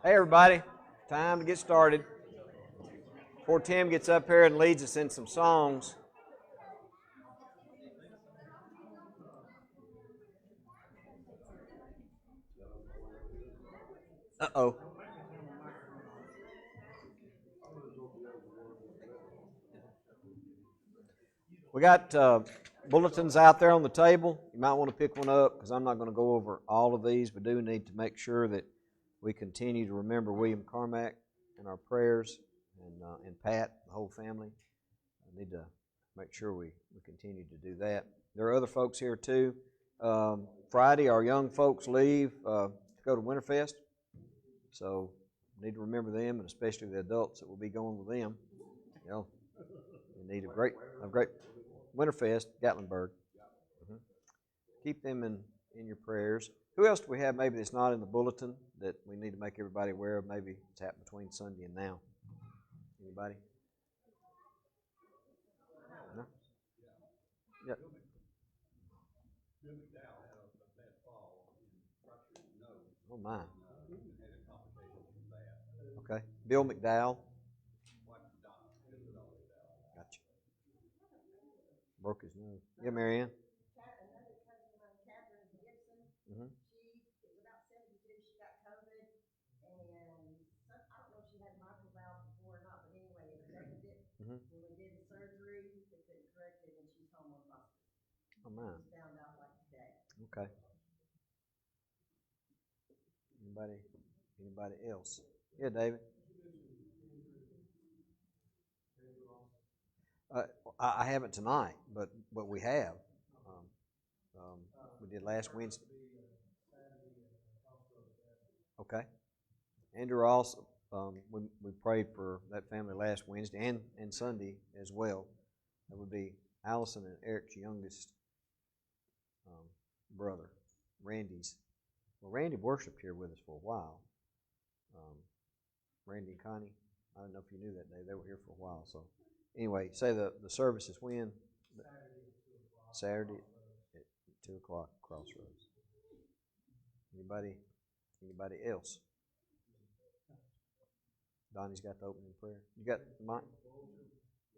Hey, everybody. Time to get started. Before Tim gets up here and leads us in some songs. Uh-oh. We got bulletins out there on the table. You might want to pick one up because I'm not going to go over all of these. We do need to make sure that we continue to remember William Carmack in our prayers and Pat, the whole family. I need to make sure we continue to do that. There are other folks here too. Friday, our young folks leave to go to Winterfest. So we need to remember them, and especially the adults that will be going with them. You know, we need a great Winterfest, Gatlinburg. Mm-hmm. Keep them in your prayers. Who else do we have maybe that's not in the bulletin that we need to make everybody aware of? Maybe it's happened between Sunday and now. Anybody? No? Yep. Oh, my. Okay. Bill McDowell. Gotcha. Broke his nose. Yeah, Marianne. Mm-hmm. Mm-hmm. Oh, man. Okay. Anybody else? Yeah, David. I haven't tonight, but we have. We did last Wednesday. Okay. Andrew Ross, we prayed for that family last Wednesday and Sunday as well. That would be Allison and Eric's youngest brother, Randy's. Well, Randy worshiped here with us for a while. Randy and Connie, I don't know if you knew that day. They were here for a while. So anyway, say the service is when? Saturday at 2 o'clock, Crossroads. Anybody else? Donnie's got the opening prayer. You got Mike?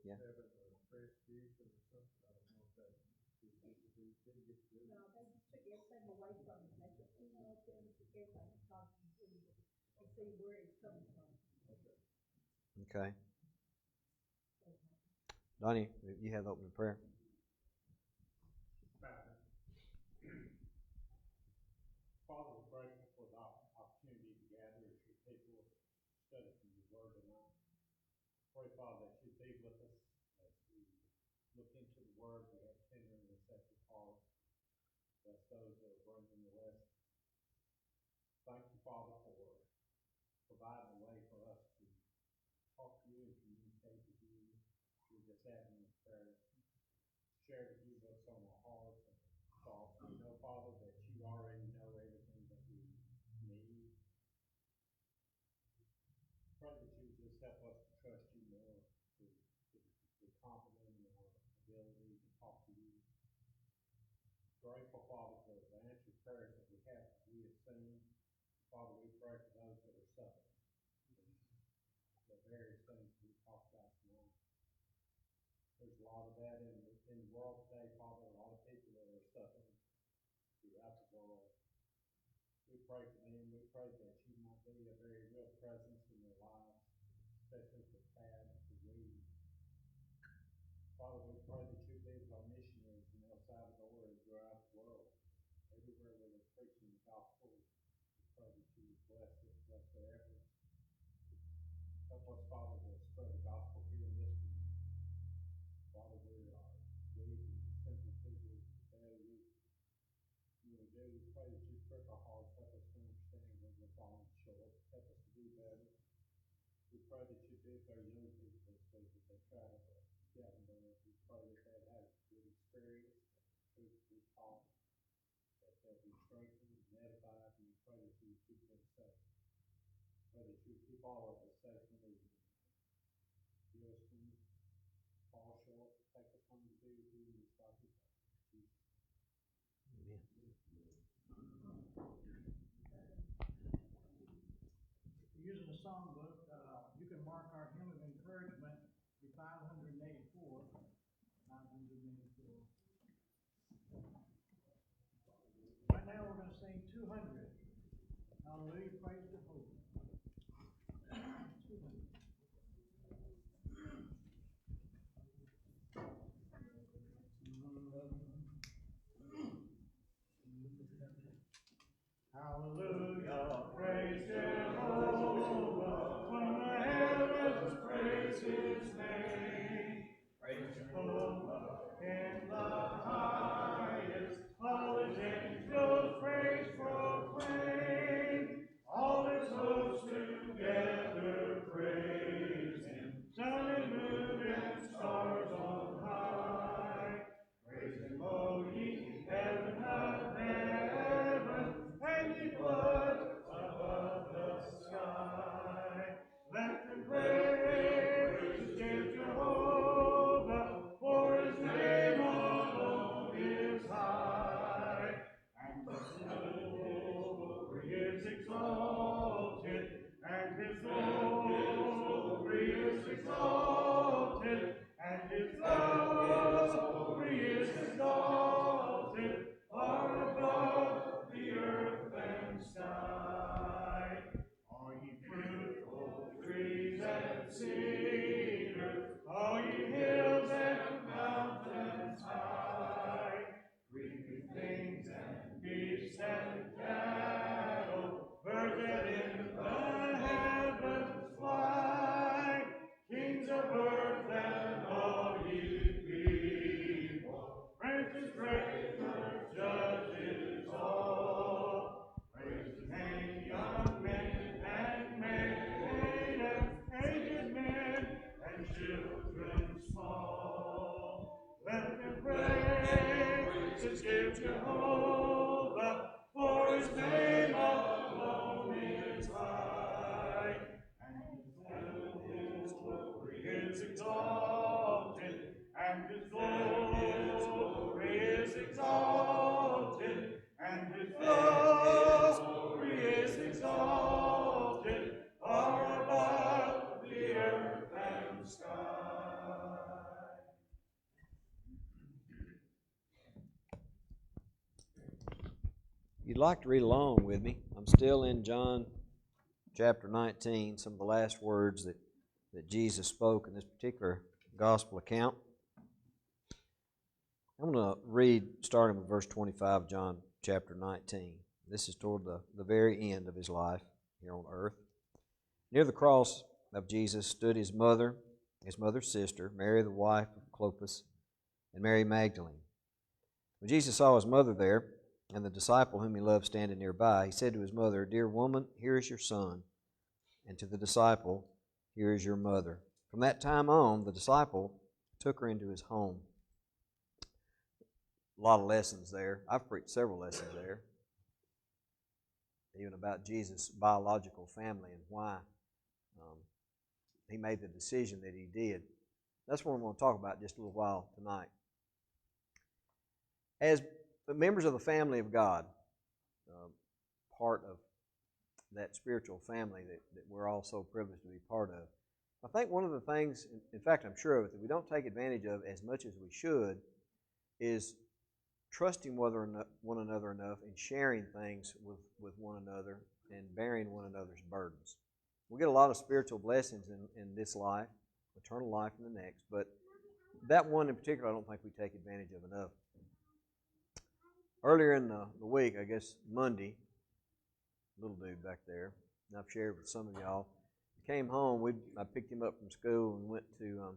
Yeah. Okay. Donnie, you have the opening prayer. Father, we're grateful for the opportunity to gather as your people, study from your word tonight. Pray, Father, that you be with us as we look into the word. We have tender and receptive hearts. Bless those that are bringing the lesson. Thank you, Father, for providing a way for us to talk to you and communicate with you through this avenue of prayer. Share with you what's on our hearts and thoughts. We know, Father, that you already know everything that we need. Pray that you just help us to trust you more, to be confident in our ability to talk to you. Grateful, Father, for the answered prayers that we have seen. Father, we pray for those that are suffering. The various things we talked about tonight. There's a lot of that in the world today, Father. A lot of people that are suffering throughout the world. We pray for them. We pray that you might be a very real presence in their lives, especially for Pat and for Reed. Father, we pray that you be with our missionaries in El Salvador and throughout the world. Everywhere where they're preaching the gospel, we pray that you would bless their efforts. Help us, Father, to spread the gospel here in this community. Father, we are weak and simple people, very weak. When we do, we pray that you prick our hearts, help us to understand when we're falling short, help us to do better. We pray that you do for our young people this week as they travel to Gatlinburg. We pray that they have a good experience, that the truth will be taught, that they'll be strengthened and edified, and we pray that you keep them safe. Pray that you keep all of us safe when we heal us when we fall short, take us home to be with you in this life. Jesus. songbook, you can mark our hymn of encouragement, be 584. 584. Right now we're going to sing 200. Hallelujah, praise Jehovah. 200. Hallelujah, praise Jehovah, from the heavens praise His name. Praise Jehovah in the highest, all His angels praise proclaim. All His hosts together praise Him, sun and moon and stars on high. Praise Him, O ye heaven of heaven, and ye floods above the sky. Let them praise Jehovah, for His name alone is high. And His glory is exalted, and His glory is exalted, and His glory is exalted, far above the earth and sky. All ye fruitful trees and cedars, all ye hills and mountains high, creeping things and beasts and cattle, birds that in the heavens fly, kings of earth and all ye people, princes, greaters, judges all, praise His name, young men and maidens, aged men and children small. Let them praise His give Jehovah, for His name alone is high. And His glory is exalted, and His glory is exalted, and His glory is exalted, far above the earth and sky. If you'd like to read along with me, I'm still in John chapter 19, some of the last words that Jesus spoke in this particular gospel account. I'm going to read starting with verse 25 of John chapter 19. This is toward the very end of His life here on earth. Near the cross of Jesus stood His mother's sister, Mary the wife of Clopas, and Mary Magdalene. When Jesus saw His mother there, and the disciple whom He loved standing nearby, He said to His mother, "Dear woman, here is your son," and to the disciple, "Here is your mother." From that time on, the disciple took her into his home. A lot of lessons there. I've preached several lessons there, even about Jesus' biological family and why He made the decision that He did. That's what I'm going to talk about just a little while tonight. As members of the family of God, part of that spiritual family that we're all so privileged to be part of, I think one of the things, in fact I'm sure of it, that we don't take advantage of as much as we should is trusting one another enough and sharing things with one another and bearing one another's burdens. We get a lot of spiritual blessings in this life, eternal life in the next, but that one in particular I don't think we take advantage of enough. Earlier in the week, I guess Monday, little dude back there, and I've shared with some of y'all, came home. I picked him up from school and went to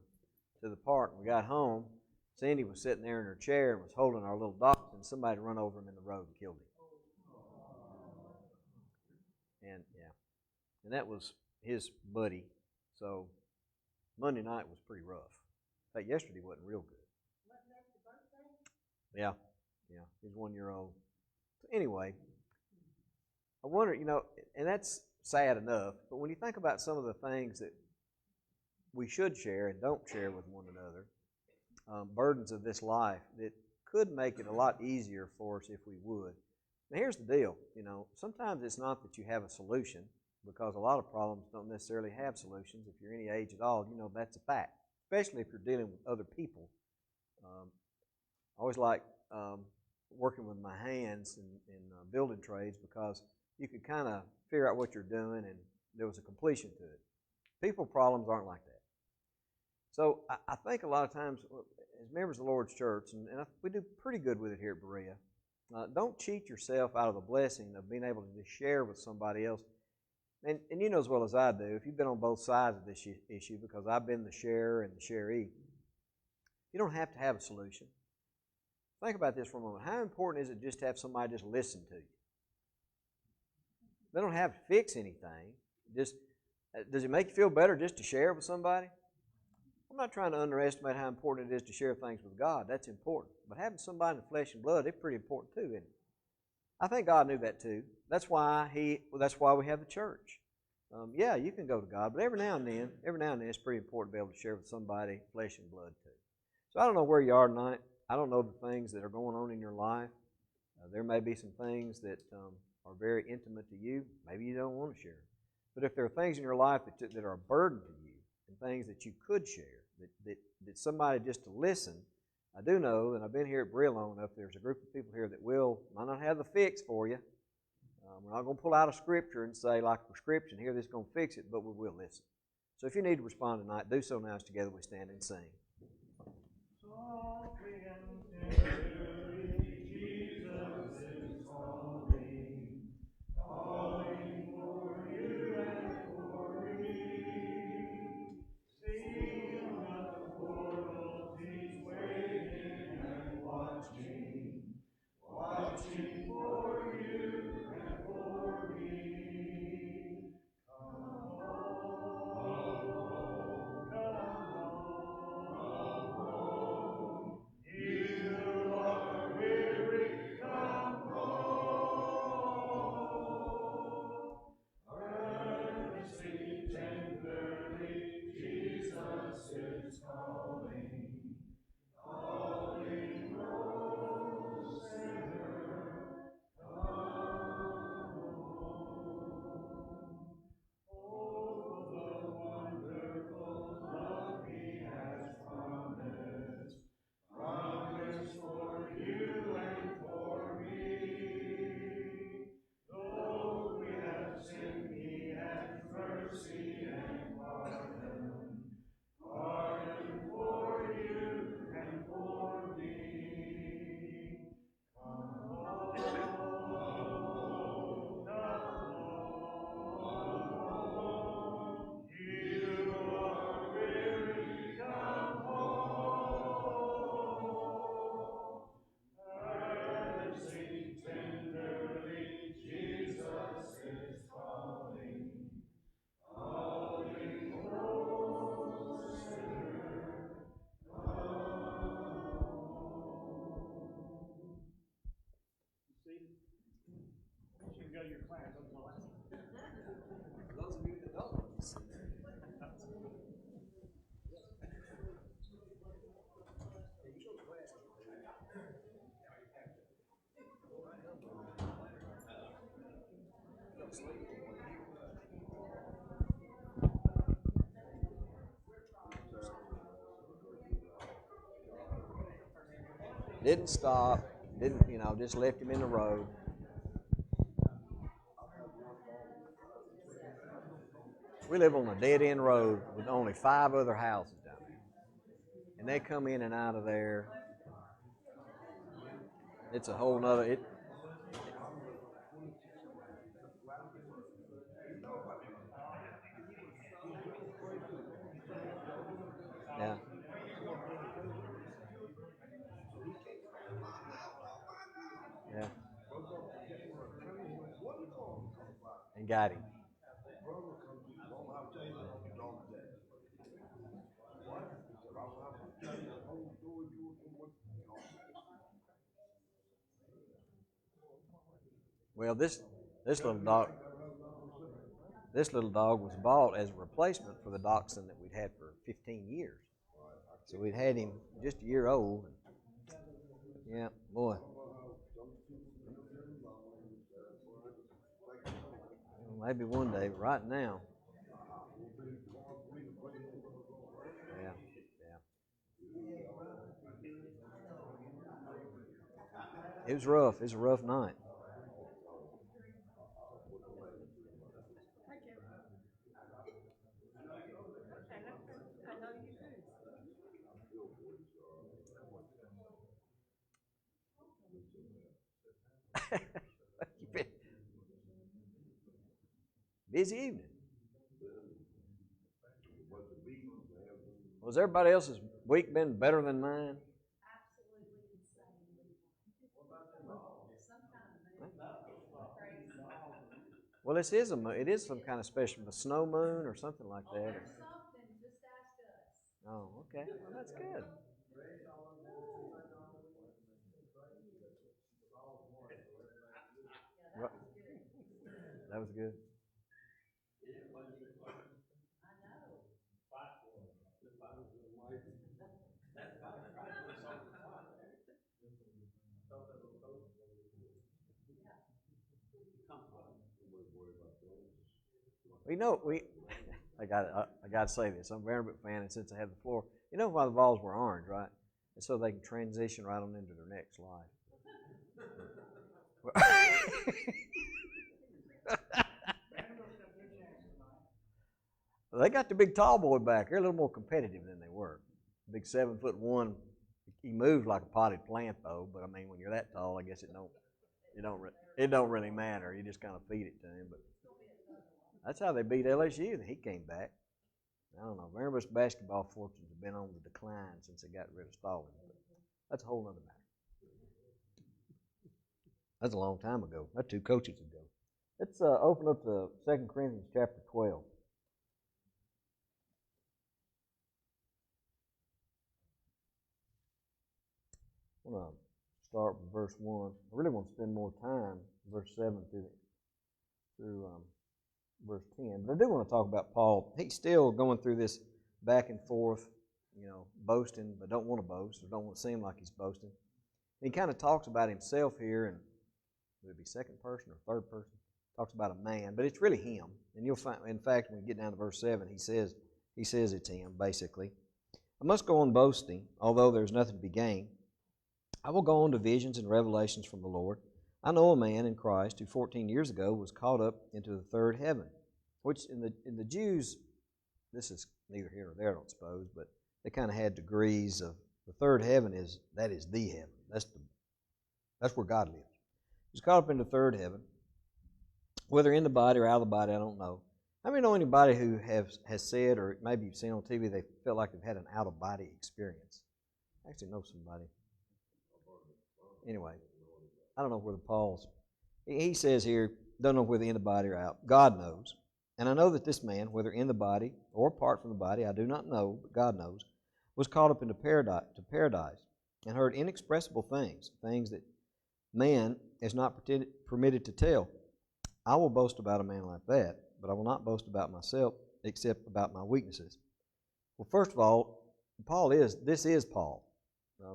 the park. We got home. Cindy was sitting there in her chair and was holding our little dog, and somebody run over him in the road and killed him. And that was his buddy. So Monday night was pretty rough. In fact, yesterday wasn't real good. Wasn't that your birthday? Yeah, he's 1 year old. So anyway, I wonder, and that's sad enough, but when you think about some of the things that we should share and don't share with one another, burdens of this life that could make it a lot easier for us if we would. Now here's the deal, sometimes it's not that you have a solution, because a lot of problems don't necessarily have solutions. If you're any age at all, you know that's a fact, especially if you're dealing with other people. I always like working with my hands in building trades because you could kind of figure out what you're doing and there was a completion to it. People problems aren't like that. So I think a lot of times as members of the Lord's church, and we do pretty good with it here at Berea, don't cheat yourself out of the blessing of being able to just share with somebody else. And you know as well as I do, if you've been on both sides of this issue, because I've been the sharer and the sharee, you don't have to have a solution. Think about this for a moment. How important is it just to have somebody just listen to you? They don't have to fix anything. Just does it make you feel better just to share with somebody? I'm not trying to underestimate how important it is to share things with God. That's important. But having somebody in flesh and blood, it's pretty important too, isn't it? I think God knew that too. That's why we have the church. Yeah, you can go to God, but every now and then, it's pretty important to be able to share with somebody flesh and blood too. So I don't know where you are tonight. I don't know the things that are going on in your life. There may be some things that are very intimate to you. Maybe you don't want to share. But if there are things in your life that are a burden to you and things that you could share, that somebody just to listen, I do know, and I've been here at Berea long enough, there's a group of people here that might not have the fix for you. We're not going to pull out a scripture and say, like prescription, here, this is going to fix it, but we will listen. So if you need to respond tonight, do so now as together we stand and sing. Softly and tenderly, Jesus is calling, calling for you and for me. Seal not the portals, He's waiting and watching, watching for you and for me. Come home, come home. You are weary, come home. Earnestly, tenderly, Jesus is calling, calling, oh sinner, come home. Oh, the wonderful love He has promised, promised for you and for me. Though we have sinned, He has mercy and pardon, pardon for you and for me. Come home, come home. You are weary, come home. Earnestly, tenderly, Jesus is calling, calling, oh sinner, come home. Seated. You can go to your class. For those of you that don't know this, didn't stop, just left him in the road. We live on a dead-end road with only 5 other houses down there. And they come in and out of there. It's a whole nother... Yeah. Yeah. And got him. Well, this little dog was bought as a replacement for the dachshund that we'd had for 15 years. So we'd had him just a year old. Yeah, boy. maybe one day, but right now. Yeah, yeah. It was rough. It was a rough night. Busy evening. Was everybody else's week been better than mine? Absolutely insane. Some kind of crazy. Well, this is it is some kind of special, a snow moon or something like that. There's something, just ask us. Oh, okay. Well, that's good. Yeah, that was good. That was good. I know. We know we. I got to say this. I'm a Vanderbilt fan, and since I have the floor, you know why the balls were orange, right? And so they can transition right on into their next life. They got the big tall boy back. They're a little more competitive than they were. Big 7'1". He moved like a potted plant though. But I mean, when you're that tall, I guess it don't really matter. You just kind of feed it to him. But that's how they beat LSU. He came back. I don't know. Vanderbilt's basketball fortunes have been on the decline since they got rid of Stalin. But that's a whole other matter. That's a long time ago. That's 2 coaches ago. Let's open up to 2 Corinthians chapter 12. I'm going to start with verse 1. I really want to spend more time, verse 7 through verse 10. But I do want to talk about Paul. He's still going through this back and forth, boasting, but don't want to boast, or don't want to seem like he's boasting. And he kind of talks about himself here, and would it be second person or third person? Talks about a man, but it's really him. And you'll find, in fact, when we get down to verse 7, he says it's him, basically. I must go on boasting, although there's nothing to be gained. I will go on to visions and revelations from the Lord. I know a man in Christ who 14 years ago was caught up into the third heaven, which in the Jews, this is neither here nor there, I don't suppose, but they kind of had degrees of the third heaven is the heaven. That's where God lives. He's caught up into the third heaven, whether in the body or out of the body, I don't know. How many know anybody who has said, or maybe you've seen on TV, they felt like they've had an out-of-body experience? I actually know somebody. Anyway, I don't know whether Paul's. He says here, don't know whether in the body or out. God knows. And I know that this man, whether in the body or apart from the body, I do not know, but God knows, was caught up into paradise and heard inexpressible things that man is not permitted to tell. I will boast about a man like that, but I will not boast about myself except about my weaknesses. Well, first of all, this is Paul.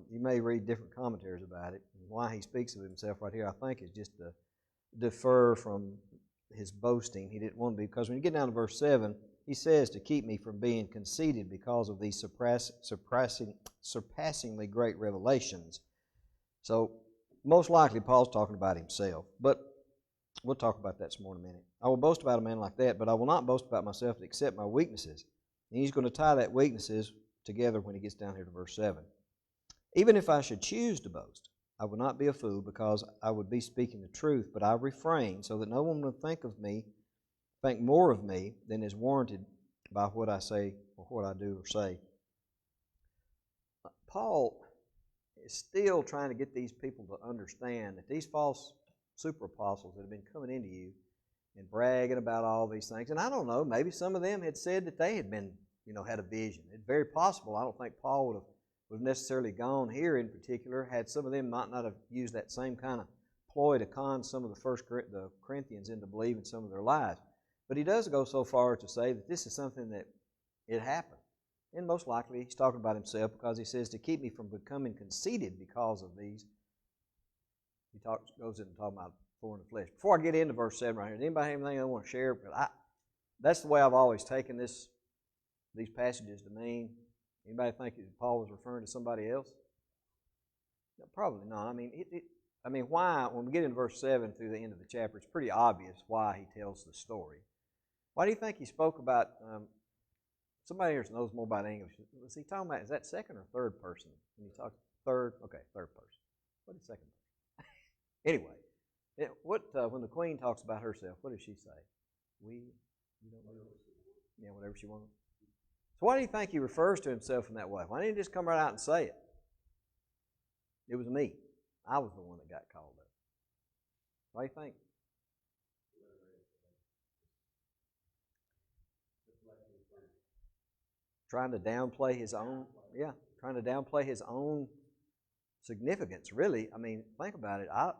You may read different commentaries about it. And why he speaks of himself right here, I think, is just to defer from his boasting. He didn't want to be, because when you get down to verse 7, he says to keep me from being conceited because of these surpassingly great revelations. So, most likely, Paul's talking about himself. But we'll talk about that some more in a minute. I will boast about a man like that, but I will not boast about myself except my weaknesses. And he's going to tie that weaknesses together when he gets down here to verse 7. Even if I should choose to boast, I would not be a fool because I would be speaking the truth, but I refrain so that no one will think more of me than is warranted by what I say or what I do or say. Paul is still trying to get these people to understand that these false super apostles that have been coming into you and bragging about all these things, and I don't know, maybe some of them had said that they had been, had a vision. It's very possible. I don't think Paul would have necessarily gone here in particular, had some of them might not have used that same kind of ploy to con some of the Corinthians into believing some of their lies. But he does go so far to say that this is something that it happened. And most likely he's talking about himself because he says to keep me from becoming conceited because of these. He goes in and talks about thorn in the flesh. Before I get into verse 7 right here, does anybody have anything they want to share? Because that's the way I've always taken these passages to mean. Anybody think that Paul was referring to somebody else? No, probably not. I mean, why, when we get into verse 7 through the end of the chapter, it's pretty obvious why he tells the story. Why do you think he spoke about, somebody here knows more about English. Was he talking about, is that second or third person? When he talks, third? Okay, third person. What is second person? Anyway, when the queen talks about herself, what does she say? You don't know? Yeah, whatever she wants. So why do you think he refers to himself in that way? Why didn't he just come right out and say it? It was me. I was the one that got called up. What do you think? Trying to downplay his own, trying to downplay his own significance, really. I mean, think about it. I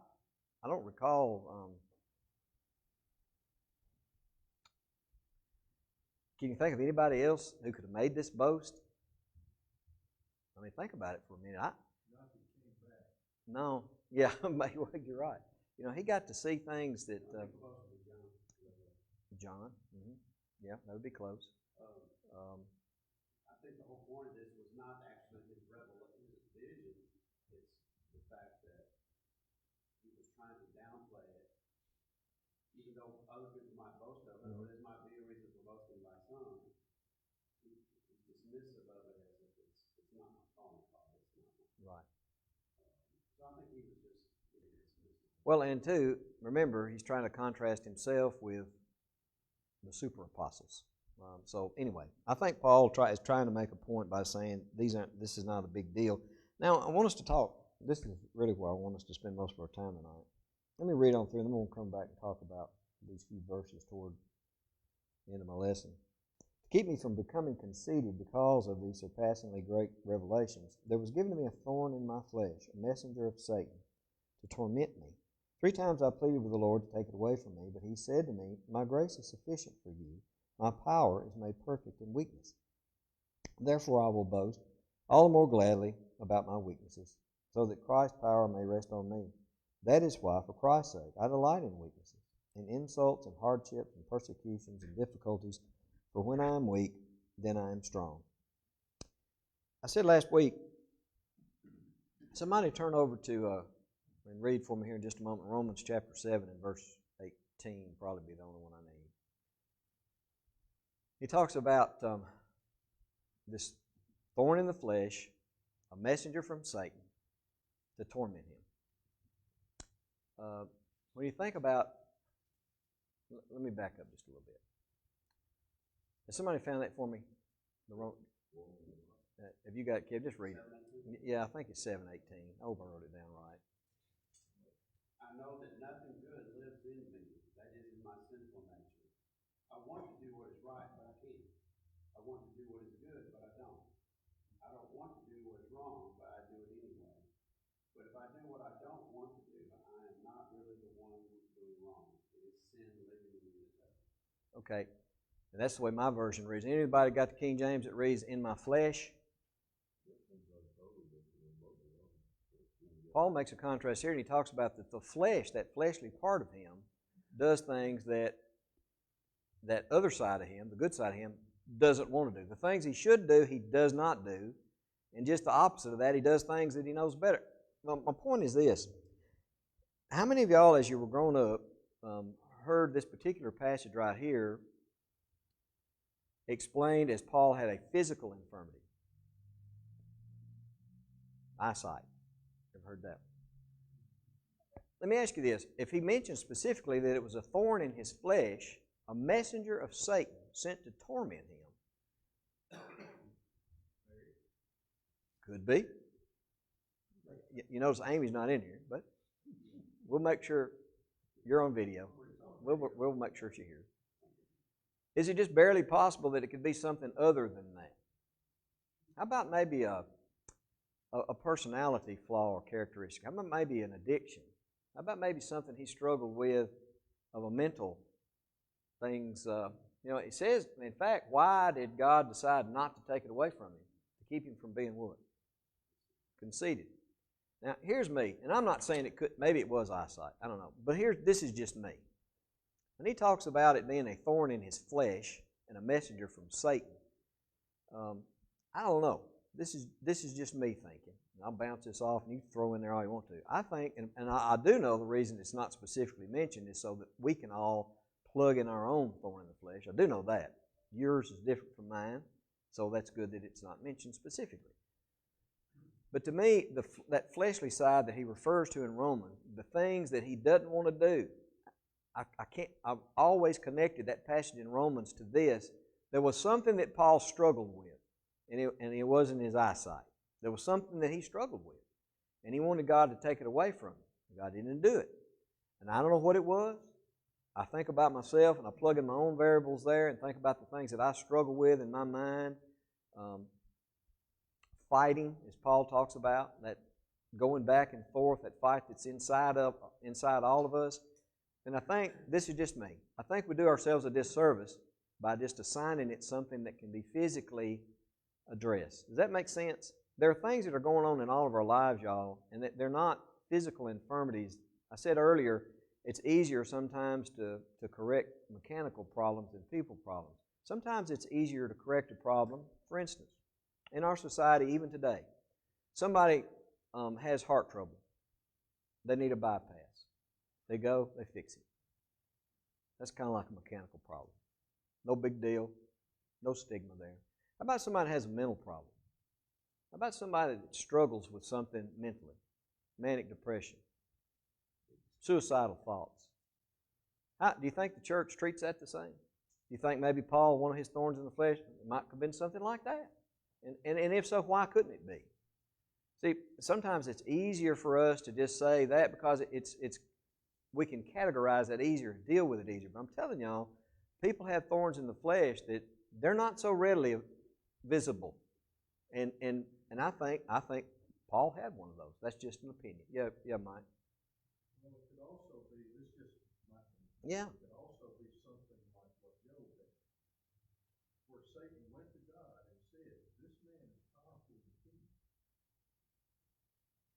don't recall, can you think of anybody else who could have made this boast? I mean, think about it for a minute. No. Yeah, you're right. You know, he got to see things that... John. Mm-hmm. Yeah, that would be close. I think the whole point of this was not actually his vision. It's the fact that he was trying to downplay it. Even though other people might boast of it, or this might be a reason for boasting by some, he's dismissive of it as if it's not my calling card. It's not. Right. So I think he was just dismissive. Well, and two, remember, he's trying to contrast himself with the super apostles. So anyway, I think Paul is trying to make a point by saying this is not a big deal. Now, I want us to talk. This is really where I want us to spend most of our time tonight. Let me read on through, and then we'll come back and talk about these few verses toward the end of my lesson. To keep me from becoming conceited because of these surpassingly great revelations, there was given to me a thorn in my flesh, a messenger of Satan, to torment me. 3 times I pleaded with the Lord to take it away from me, but he said to me, "My grace is sufficient for you. My power is made perfect in weakness. Therefore I will boast all the more gladly about my weaknesses, so that Christ's power may rest on me. That is why, for Christ's sake, I delight in weaknesses, in insults and hardships and persecutions and difficulties, for when I am weak, then I am strong." I said last week, somebody turn over to, and read for me here in just a moment, Romans chapter 7 and verse 18, probably be the only one I need. He talks about this thorn in the flesh, a messenger from Satan to torment him. When you think about, let me back up just a little bit. Has somebody found that for me? Have you got it, Kev? Just read it. Yeah, I think it's 7:18. I hope I wrote it down right. I know that nothing good lives in me, that is in my sinful nature. I want to do what is right, but I can't. I want to do what is good, but I don't. I don't want to do what is wrong, but I do it anyway. But if I do what I don't want to do, I am not really the one who's doing wrong. It is sin living in me that does it. Okay, and that's the way my version reads. Anybody got the King James that reads, "in my flesh"? Paul makes a contrast here, and he talks about that the flesh, that fleshly part of him, does things that other side of him, the good side of him, doesn't want to do. The things he should do, he does not do. And just the opposite of that, he does things that he knows better. Well, my point is this. How many of y'all, as you were growing up, heard this particular passage right here explained as Paul had a physical infirmity? Eyesight. Ever heard that? Let me ask you this. If he mentioned specifically that it was a thorn in his flesh, a messenger of Satan sent to torment him, could be. You notice Amy's not in here, but we'll make sure you're on video. We'll make sure she hears. Is it just barely possible that it could be something other than that? How about maybe a personality flaw or characteristic? How about maybe an addiction? How about maybe something he struggled with of a mental things? It says, in fact, why did God decide not to take it away from him? To keep him from being what? Conceited. Now, here's me, and I'm not saying it could, maybe it was eyesight, I don't know. But this is just me. When he talks about it being a thorn in his flesh and a messenger from Satan, I don't know. This is just me thinking. I'll bounce this off, and you can throw in there all you want to. I think, and I do know the reason it's not specifically mentioned is so that we can all plug in our own thorn in the flesh. I do know that. Yours is different from mine, so that's good that it's not mentioned specifically. But to me, that fleshly side that he refers to in Romans, the things that he doesn't want to do, I've always connected that passage in Romans to this. There was something that Paul struggled with, and it wasn't his eyesight. There was something that he struggled with, and he wanted God to take it away from him. God didn't do it. And I don't know what it was. I think about myself, and I plug in my own variables there and think about the things that I struggle with in my mind. Fighting, as Paul talks about, that going back and forth, that fight that's inside all of us. And I think, this is just me, I think we do ourselves a disservice by just assigning it something that can be physically addressed. Does that make sense? There are things that are going on in all of our lives, y'all, and that they're not physical infirmities. I said earlier, it's easier sometimes to correct mechanical problems than people problems. Sometimes it's easier to correct a problem. For instance, in our society, even today, somebody has heart trouble. They need a bypass. They go, they fix it. That's kind of like a mechanical problem. No big deal. No stigma there. How about somebody that has a mental problem? How about somebody that struggles with something mentally? Manic depression. Suicidal thoughts. Do you think the church treats that the same? Do you think maybe Paul, one of his thorns in the flesh, it might have been something like that? And if so, why couldn't it be? See, sometimes it's easier for us to just say that because we can categorize that easier, deal with it easier. But I'm telling y'all, people have thorns in the flesh that they're not so readily visible. And I think Paul had one of those. That's just an opinion. Yeah, Mike. Well, it could also be, this just my opinion. Yeah. It could also be something like what Job had, where Satan went to God and said, "This man is powerful in the kingdom.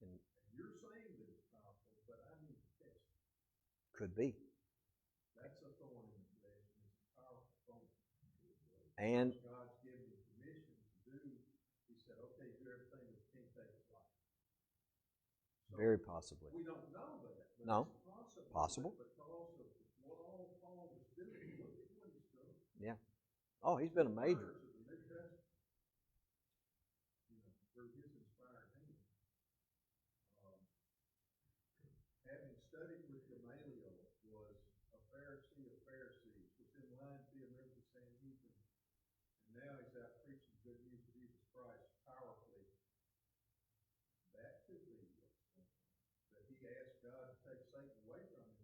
And you're saying that it's powerful, but I need to test it." Could be. That's a thorn in the flesh, and it's a powerful thorn. And God's given him permission to do. He said, "Okay, do everything, but you can't take his life." So very possibly. we don't know that. But No. It's Possible. because of what all Paul was doing. Look at what he's doing. Yeah. Oh, he's been a major. Words of the New Testament, through his inspired hand. Having studied with Gamaliel, was a Pharisee of Pharisees, was in line to be a member of the Sanhedrin, and now he's out preaching the good news of Jesus Christ powerfully. That could be that he asked God to take Satan away from him.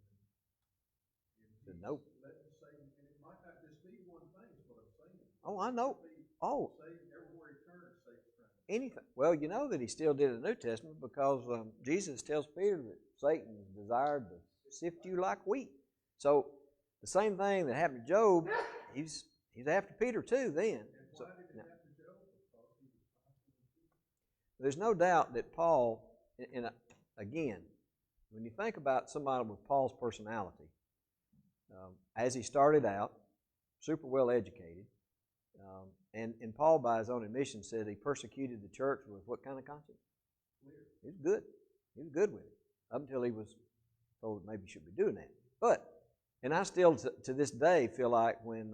And Nope. letting Satan, and it might not just be one thing, is what I'm saying. Oh, I know. Oh. Satan, everywhere he turns, Satan's trying to. Anything. Well, you know that he still did in the New Testament because Jesus tells Peter that Satan desired to sift you like wheat. So the same thing that happened to Job, he's after Peter too then. And why did it happen to Job? Because he was powerful. There's no doubt that Paul, and again, when you think about somebody with Paul's personality, as he started out, super well educated, and Paul, by his own admission, said he persecuted the church with what kind of conscience? He was good. He was good with it, up until he was told maybe he should be doing that. And I still, to this day, feel like when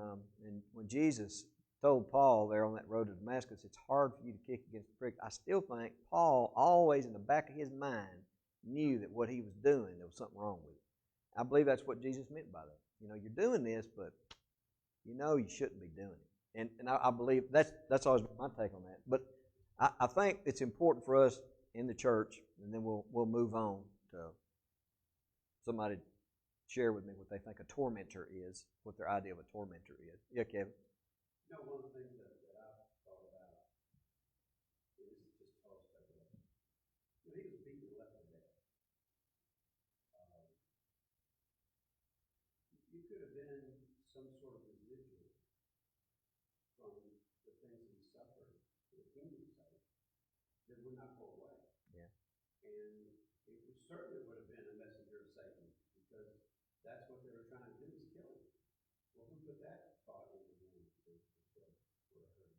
Jesus told Paul there on that road to Damascus, it's hard for you to kick against the prick. I still think Paul, always in the back of his mind, knew that what he was doing, there was something wrong with it. I believe that's what Jesus meant by that. You're doing this, but you shouldn't be doing it. And I believe that's always been my take on that. But I think it's important for us in the church, and then we'll move on to somebody share with me what they think a tormentor is, what their idea of a tormentor is. Yeah, Kevin? One of the things that I've thought about is just total speculation. He was beaten left to death. You could have been some sort of residual from the things he suffered for the kingdom's sake that would not go away. Yeah. And because that's what they were trying to do, is kill him. Well, who put that thought into them to kill him? For him?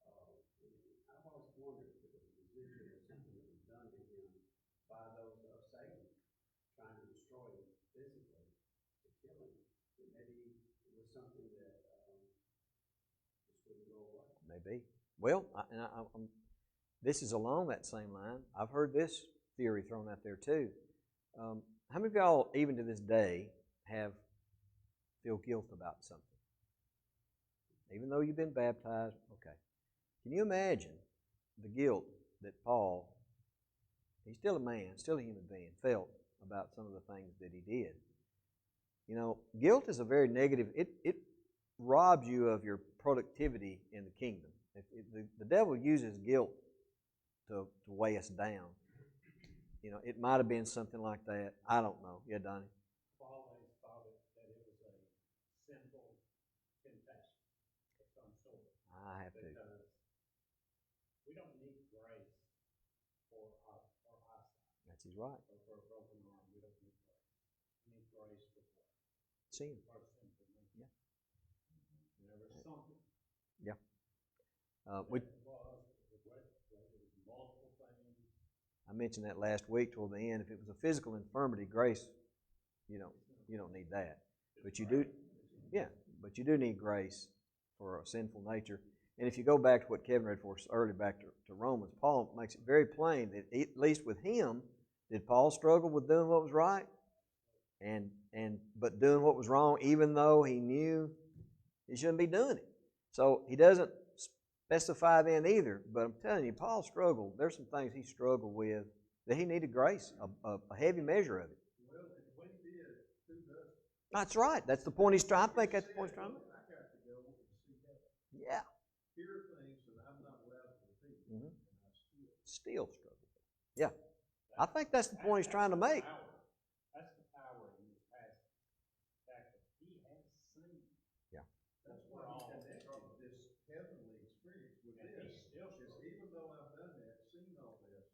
I've always wondered if it was residual or something that was done to him by those of Satan, trying to destroy him physically, to kill him. That maybe it was something that just wouldn't go away. Maybe. Well, this is along that same line. I've heard this theory thrown out there too. How many of y'all, even to this day, feel guilt about something? Even though you've been baptized? Okay. Can you imagine the guilt that Paul, he's still a man, still a human being, felt about some of the things that he did? You know, guilt is a very negative, it robs you of your productivity in the kingdom. The devil uses guilt to weigh us down. You know, it might have been something like that. I don't know. Yeah, Donnie? I've always thought that it was a sinful confession of some sort. I have to. Because we don't need grace for our eyesight. That's his right. Or for a broken arm, we don't need grace. We need grace for what? Sin. For sinful nature. Yeah. And there was something. Yeah. It was multiple things. I mentioned that last week toward the end. If it was a physical infirmity, grace, you don't need that. But you do, yeah, but you do need grace for a sinful nature. And if you go back to what Kevin read for us earlier, back to Romans, Paul makes it very plain that at least with him, did Paul struggle with doing what was right? But doing what was wrong, even though he knew he shouldn't be doing it. So he doesn't specify then either, but I'm telling you, Paul struggled. There's some things he struggled with that he needed grace, a heavy measure of it. Well, and when he did, who does it? That's right. That's the point he's trying to make. That's the point he's trying to make. I got to go and see heaven. Yeah. Here are things that I'm not allowed to repeat, Mm-hmm. and I Still struggle. Yeah. I think that's the point he's trying to make. That's the power in this passage. The fact that he has seen. Yeah. That's why he connected this heavenly experience with And this. he's still Because even though I've done that, seen all this,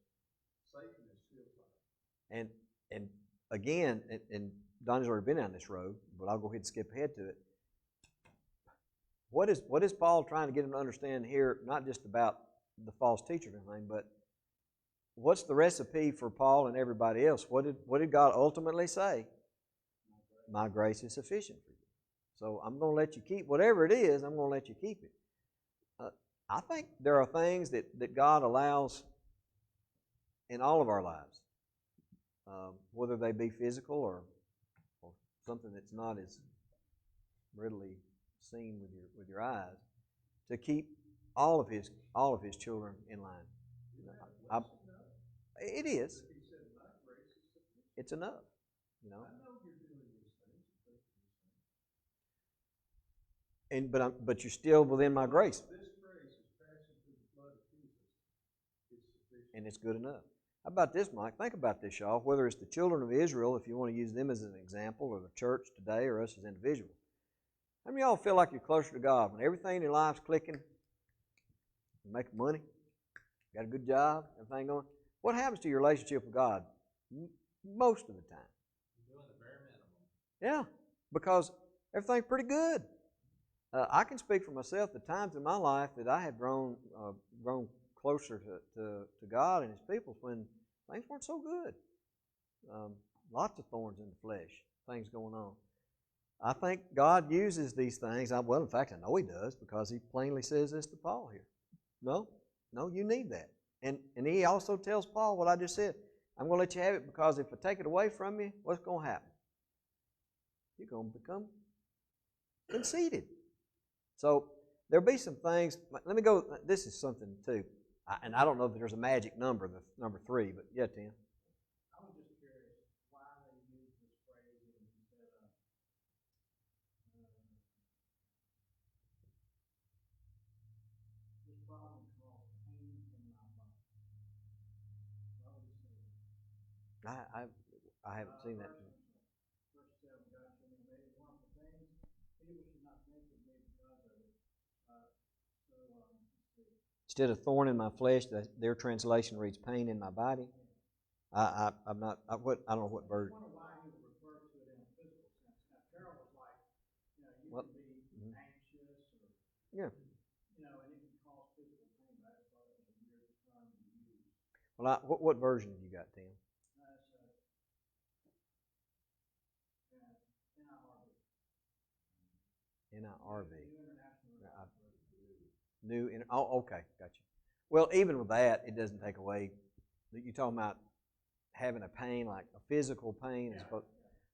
Satan is still fighting. And again, and Donnie's already been down this road, but I'll go ahead and skip ahead to it. What is Paul trying to get him to understand here, not just about the false teacher and everything, but what's the recipe for Paul and everybody else? What did God ultimately say? My grace is sufficient for you. So I'm going to let you keep whatever it is, I'm going to let you keep it. I think there are things that God allows in all of our lives, whether they be physical or something that's not as readily seen with your eyes, to keep all of his children in line. It is. He said, my grace is sufficient. It's enough. You know. I know you're doing these things, But you're still within my grace. This grace is passing through the blood of Jesus. It's sufficient. And it's good enough. How about this, Mike? Think about this, y'all. Whether it's the children of Israel, if you want to use them as an example, or the church today, or us as individuals. How many of y'all feel like you're closer to God when everything in your life's clicking? You make money, got a good job, everything going. What happens to your relationship with God? Most of the time. You're doing the bare minimum. Yeah, because everything's pretty good. I can speak for myself. The times in my life that I have grown closer to God and His people when things weren't so good. Lots of thorns in the flesh, things going on. I think God uses these things. In fact, I know He does because He plainly says this to Paul here. No, you need that. And He also tells Paul what I just said. I'm going to let you have it because if I take it away from you, what's going to happen? You're going to become conceited. So there'll be some things. Let me go. This is something too. And I don't know if there's a magic number, the number 3, but yeah, Tim. I was just curious why they use this phrase instead of this problem called pain in my body. Why would he say that? I haven't seen that. Verse 7, God showed me made wonderful things. People should not think of me because of it. Let's see. Instead of thorn in my flesh, their translation reads pain in my body. I don't know what verse. I wonder why he would refer to Yeah. You know, and it can cause physical pain. That's why it's a weird term to use. Well, what version have you got, Tim? That's NIRV. NIRV. New International Revised. Oh, okay, gotcha. Well, even with that, it doesn't take away. You're talking about having a pain, like a physical pain, as opposed.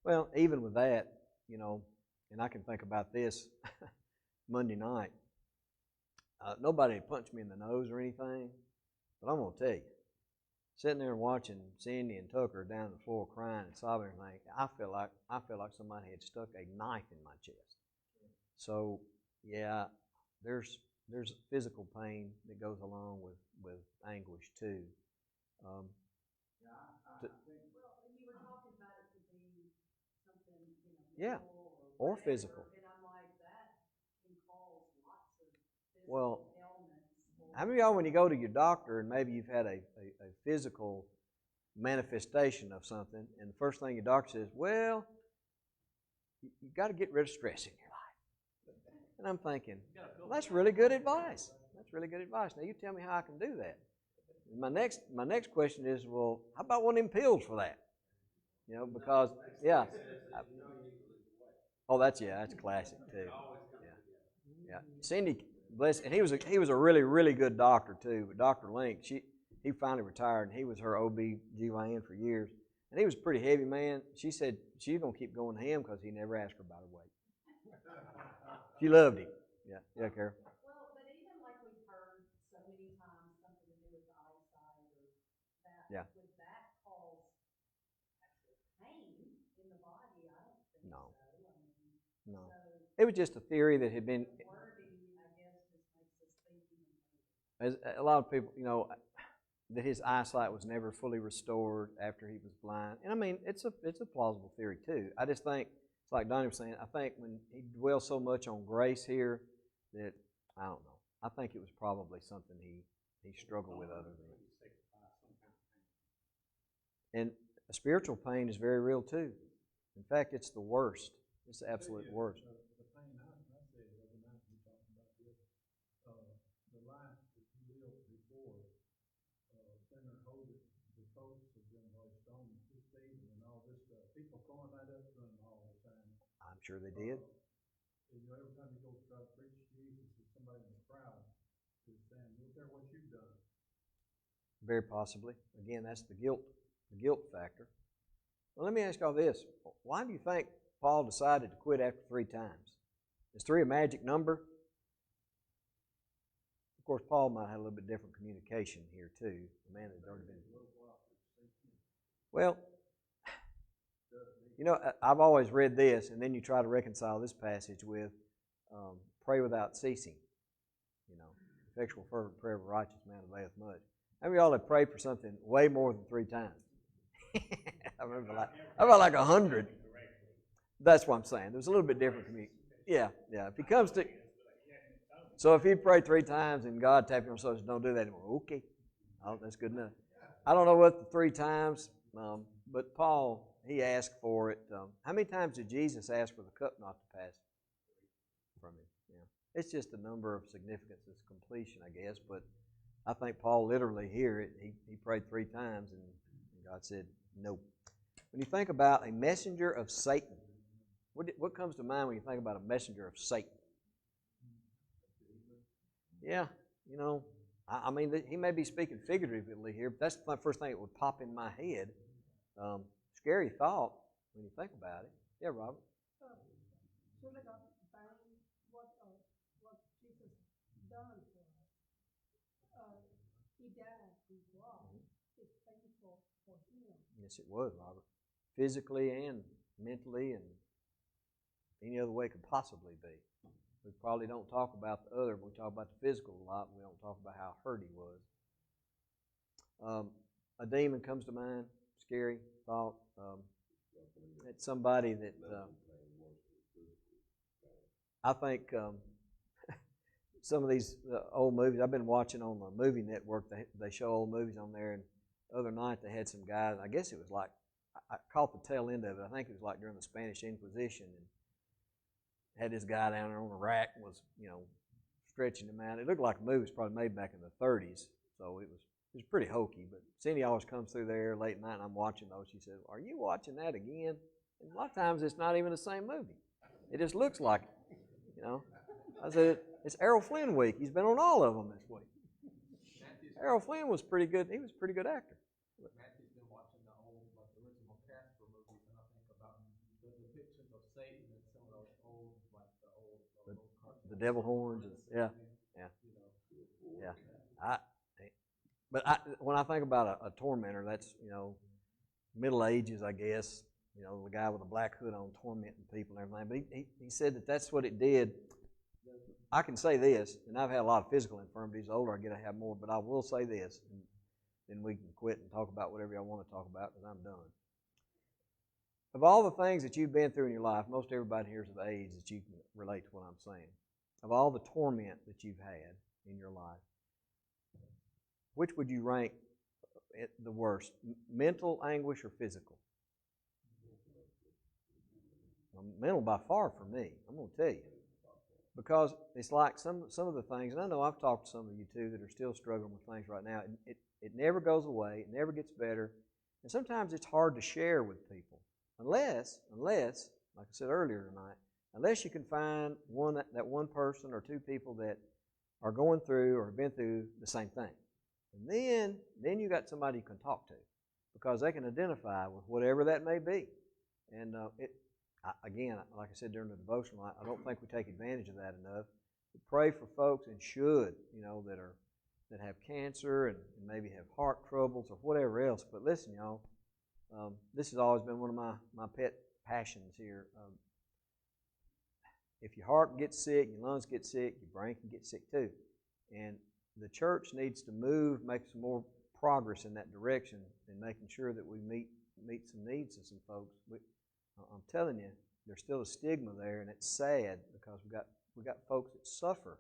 Well, even with that, you know, and I can think about this Monday night. Nobody punched me in the nose or anything, but I'm gonna tell you, sitting there and watching Cindy and Tucker down on the floor crying and sobbing and everything, I felt like somebody had stuck a knife in my chest. So, yeah, there's physical pain that goes along with anguish too. Well, you were talking about it to be something, you know, Yeah, mental or whatever, physical. and I'm like, that can cause lots of physical Well, ailments. how many of y'all, when you go to your doctor and maybe you've had a physical manifestation of something, and the first thing your doctor says, well, you got to get rid of stress in your life. And I'm thinking, well, that's really good advice. That's really good advice. Now you tell me how I can do that. My next question is, well, how about one of them pills for that? You know, because yeah. Oh, that's classic too. Yeah. Cindy, bless, and he was a really, really good doctor too. But Dr. Link, he finally retired, and he was her OB/GYN for years. And he was a pretty heavy man. She said she's gonna keep going to him because he never asked her about her weight. She loved him. Yeah, Carol. Well, but even like we've heard so many times, something to do with the eyesight or that, Yeah. would that cause actual pain in the body? I don't think No. so. I mean, No. so It was just a theory that had been. wording, I guess, just makes us think even further. As a lot of people, you know, that his eyesight was never fully restored after he was blind. And I mean, it's a plausible theory too. I just think, it's like Donnie was saying, I think when he dwells so much on grace here that, I don't know, I think it was probably something he struggled with other than that. And a spiritual pain is very real too. In fact, it's the worst. It's the absolute worst. The pain I said the other night we talked about this, the life that you lived before, Senator Hogan, the coats have been very strong this season and all this stuff. People throwing that up to him all the time. I'm sure they did. And you know, every time you go try to preach Jesus, there's somebody in the crowd who's saying, look at what you've done. Very possibly. Again, that's the guilt factor. Well, let me ask y'all this. Why do you think Paul decided to quit after 3 times? Is 3 a magic number? Of course, Paul might have a little bit different communication here too. The man had already been. Well, you know, I've always read this, and then you try to reconcile this passage with pray without ceasing. You know, effectual fervent prayer of a righteous man availeth much. How many of y'all have prayed for something way more than 3 times? I remember about like 100. That's what I'm saying. There's a little bit different communication. Yeah. If he comes to, so if he prayed 3 times and God tapped him on the shoulder, don't do that anymore. Okay, that's good enough. I don't know what the 3 times, but Paul, he asked for it. How many times did Jesus ask for the cup not to pass from him? Yeah, it's just a number of significance. It's completion, I guess. But I think Paul literally here, he prayed 3 times, and God said no. When you think about a messenger of Satan, what comes to mind when you think about a messenger of Satan? Yeah, you know, I mean, he may be speaking figuratively here, but that's the first thing that would pop in my head. Scary thought when you think about it. Yeah, Robert? So like what Jesus done for us. He died on the cross. It's painful for him. Yes, it was, Robert. Physically and mentally and any other way it could possibly be. We probably don't talk about the other, but we talk about the physical a lot. We don't talk about how hurt he was. A demon comes to mind, scary thought. It's somebody that I think some of these old movies, I've been watching on the movie network, they show old movies on there, and the other night they had some guys, I guess it was like, I caught the tail end of it, I think it was like during the Spanish Inquisition, and had this guy down there on the rack and was, stretching him out. It looked like a movie was probably made back in the 30s, so it was pretty hokey. But Cindy always comes through there late at night, and I'm watching those. She says, "Are you watching that again?" And a lot of times it's not even the same movie. It just looks like it, you know. I said, "It's Errol Flynn week. He's been on all of them this week." Errol Flynn was pretty good. He was a pretty good actor. Matthew's been watching the old, like the original Casper movies, and I think about the depictions of Satan in some of those old, like the old cartoons. The devil horns, and, yeah. You know, Yeah. But when I think about a tormentor, that's, Middle Ages, I guess. The guy with a black hood on tormenting people and everything. But he said that that's what it did. I can say this, and I've had a lot of physical infirmities. The older I get, I have more. But I will say this, and then we can quit and talk about whatever I want to talk about because I'm done. Of all the things that you've been through in your life, most everybody here is of age that you can relate to what I'm saying. Of all the torment that you've had in your life, which would you rank the worst? Mental anguish or physical? Well, mental by far for me, I'm going to tell you. Because it's like some of the things, and I know I've talked to some of you too that are still struggling with things right now. It never goes away. It never gets better. And sometimes it's hard to share with people. Unless, like I said earlier tonight, unless you can find that one person or two people that are going through or have been through the same thing. And then you got somebody you can talk to because they can identify with whatever that may be. And again, like I said during the devotional, I don't think we take advantage of that enough. We pray for folks and should, that have cancer and maybe have heart troubles or whatever else. But listen, y'all, this has always been one of my pet passions here. If your heart gets sick, your lungs get sick, your brain can get sick too. And the church needs to make some more progress in that direction and making sure that we meet some needs of some folks. I'm telling you, there's still a stigma there, and it's sad because we got folks that suffer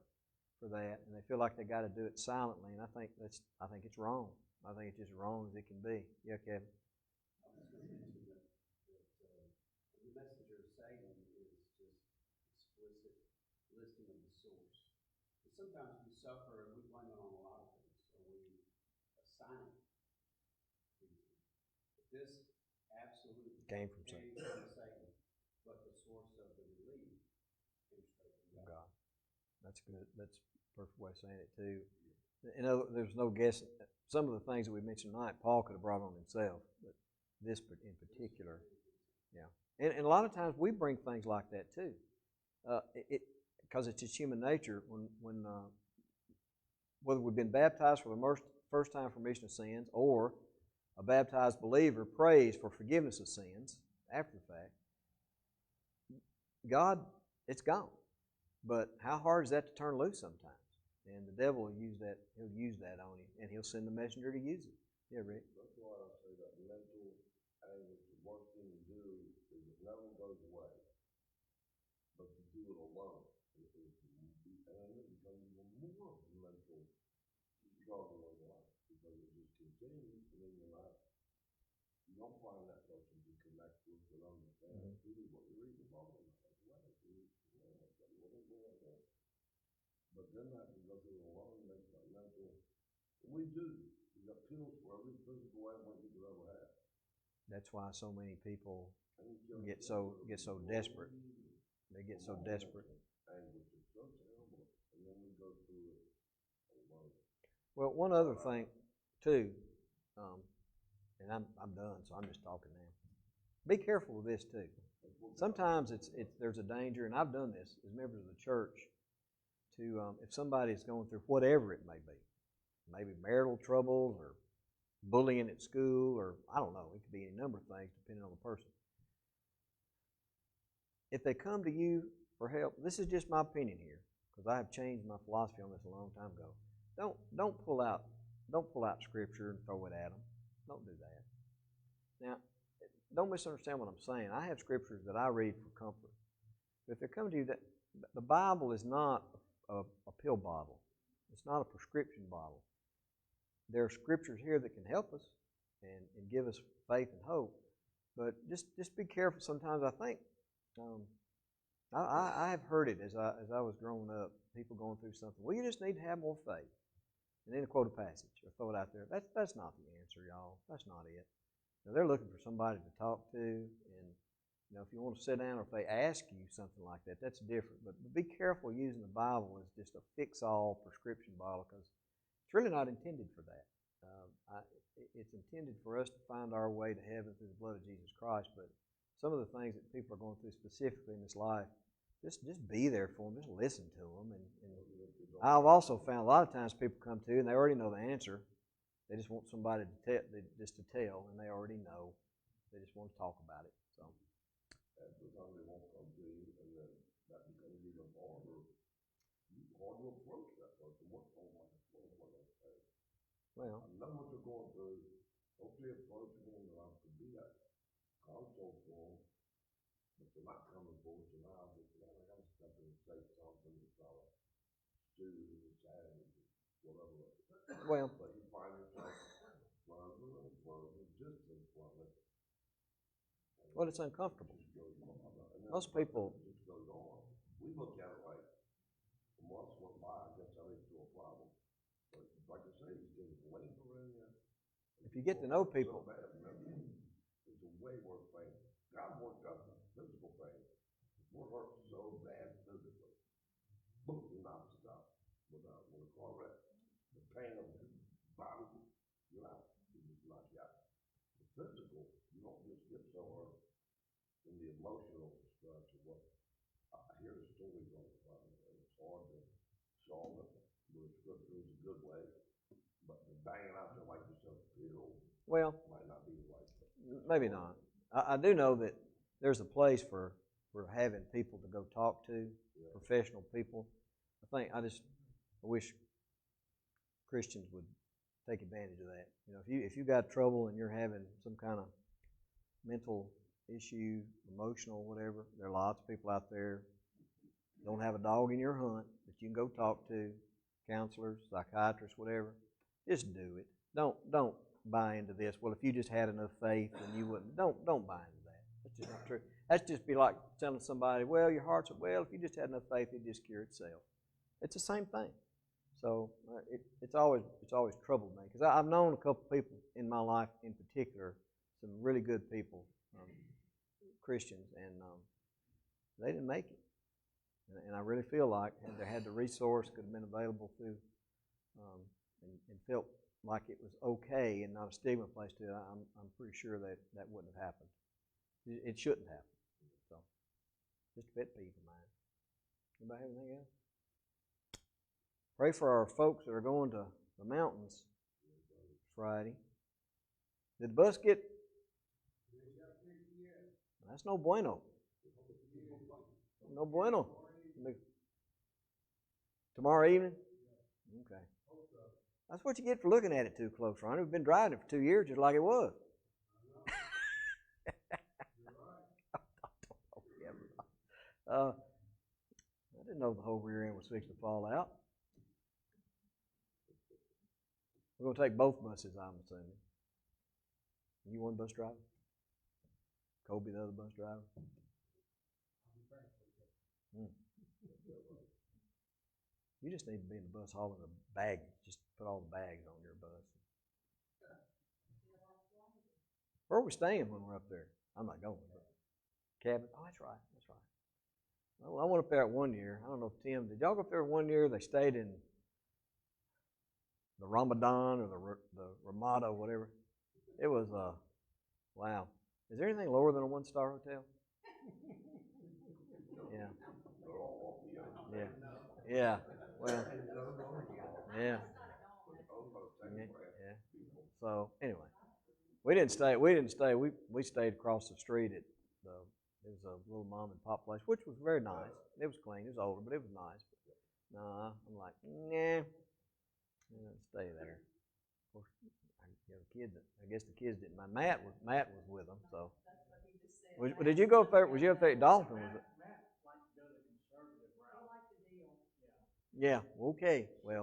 for that, and they feel like they got to do it silently. And I think it's wrong. I think it's just wrong as it can be. Yeah, Kevin. I was going to mention that the messenger of Satan is just explicit listing of the source. And sometimes we suffer and we blame it on a lot of things, or we assign it to reason. But this absolutely Came from Satan. But the source of the relief came straight from God. That's good. That's a perfect way of saying it too. There's no guess. Some of the things that we mentioned tonight, Paul could have brought on himself, but this in particular, yeah. And a lot of times we bring things like that too, because it's just human nature. When whether we've been baptized for the first time for remission of sins, or a baptized believer prays for forgiveness of sins after the fact, God, it's gone. But how hard is that to turn loose sometimes? And the devil will use that. He'll use that on you, and he'll send the messenger to use it. Yeah, Rick. That's why I say that mental anguish, the worst thing to do is it never goes away, but to do it alone. And it becomes even more mental struggle in life because it just continues, and then you're not. You don't find that person to connect with and understand what you're even talking about. But then that because it alone makes that mental. And we do. We got pills for every physical ailment you could ever have. That's why so many people get so desperate. They get so desperate. Anguish is so terrible, and then we go through it alone. Well, one other thing too, and I'm done, so I'm just talking now. Be careful with this too. Sometimes there's a danger, and I've done this as members of the church. To if somebody is going through whatever it may be, maybe marital troubles or bullying at school, or I don't know, it could be any number of things depending on the person. If they come to you for help, this is just my opinion here, because I have changed my philosophy on this a long time ago. Don't pull out Scripture and throw it at them. Don't do that. Now, don't misunderstand what I'm saying. I have Scriptures that I read for comfort. But if they're coming to you, the Bible is not a pill bottle. It's not a prescription bottle. There are Scriptures here that can help us and give us faith and hope. But just be careful. Sometimes I think I have heard it as I was growing up. people going through something. Well, you just need to have more faith. And then quote a passage or throw it out there. That's not the answer, y'all. That's not it. They're looking for somebody to talk to, and if you want to sit down or if they ask you something like that, that's different. But be careful using the Bible as just a fix-all prescription bottle, because it's really not intended for that. It's intended for us to find our way to heaven through the blood of Jesus Christ. But some of the things that people are going through specifically in this life, just be there for them. Just listen to them. And I've also found a lot of times people come to and they already know the answer. They just want somebody to tell, and they already know. They just want to talk about it. So. And sometimes they won't come to you, and then that becomes even harder. Hard to approach that person. What am I going to say? Well, I know what you're going through. Hopefully approach them enough to be that console for them. But they're not coming for us, and now I just, man, I got to step in and say something to try to stew the sadness, whatever. well, But you find yourself further and further distance from it. well, it's uncomfortable. Most people. It just goes on. We look at it like, a month went by, I guess I ain't still a problem. But like I say, you can linger in there. If you get to know people. So bad, it's a way worse pain. God worked out the physical pain. We're hurt so bad physically. Boom, he knocks us out without a car wreck. The pain of the body, you're out. You just knock you out. The physical, you don't just get so hurt in the emotional distress of what I hear the stories all the time, and it's hard to solve it with a scripture is a good way, but the banging out there like yourself pill might not be the right thing. Maybe not. I do know that there's a place for having people to go talk to, professional people. I wish Christians would take advantage of that. If you got trouble and you're having some kind of mental issue, emotional, whatever, there are lots of people out there. Don't have a dog in your hunt that you can go talk to, counselors, psychiatrists, whatever. Just do it. Don't buy into this. Well, if you just had enough faith, then you wouldn't. Don't buy into that. That's just not true. That's just be like telling somebody, well, your heart's well. If you just had enough faith, it'd just cure itself. It's the same thing. So it's always troubled me, because I've known a couple people in my life, in particular, some really good people, Christians, and they didn't make it. And I really feel like had they had the resource, could have been available through, and felt like it was okay and not a stigma placed to it, I'm pretty sure that wouldn't have happened. It shouldn't happen. So, just a pet peeve of mine. Anybody have anything else? Pray for our folks that are going to the mountains Friday. Did the bus get? That's no bueno. No bueno. Tomorrow evening? Okay. That's what you get for looking at it too close, Ronnie. We've been driving it for 2 years just like it was. I didn't know the whole rear end was fixing to fall out. We're going to take both buses, I'm assuming. You one bus driver? Kobe the other bus driver? You just need to be in the bus hauling the bag. Just put all the bags on your bus. Where are we staying when we're up there? I'm not going. But cabin? Oh, that's right. That's right. Well, I went up there 1 year. I don't know if Tim, did y'all go up there 1 year? They stayed in the Ramadan or the Ramada, whatever. It was, wow. Is there anything lower than a one-star hotel? Yeah. Yeah. Yeah. Well. Yeah. Yeah. So anyway, we didn't stay. We stayed across the street at it was a little mom and pop place, which was very nice. It was clean. It was older, but it was nice. But, no, I'm like, nah. Stay there. Of course, the kids. I guess the kids didn't mind. Matt was with them. So, did you go up there? Was you up there at Dalton? Was it? Matt likes to go the conservative route. They like the deal. Yeah. Okay. Well.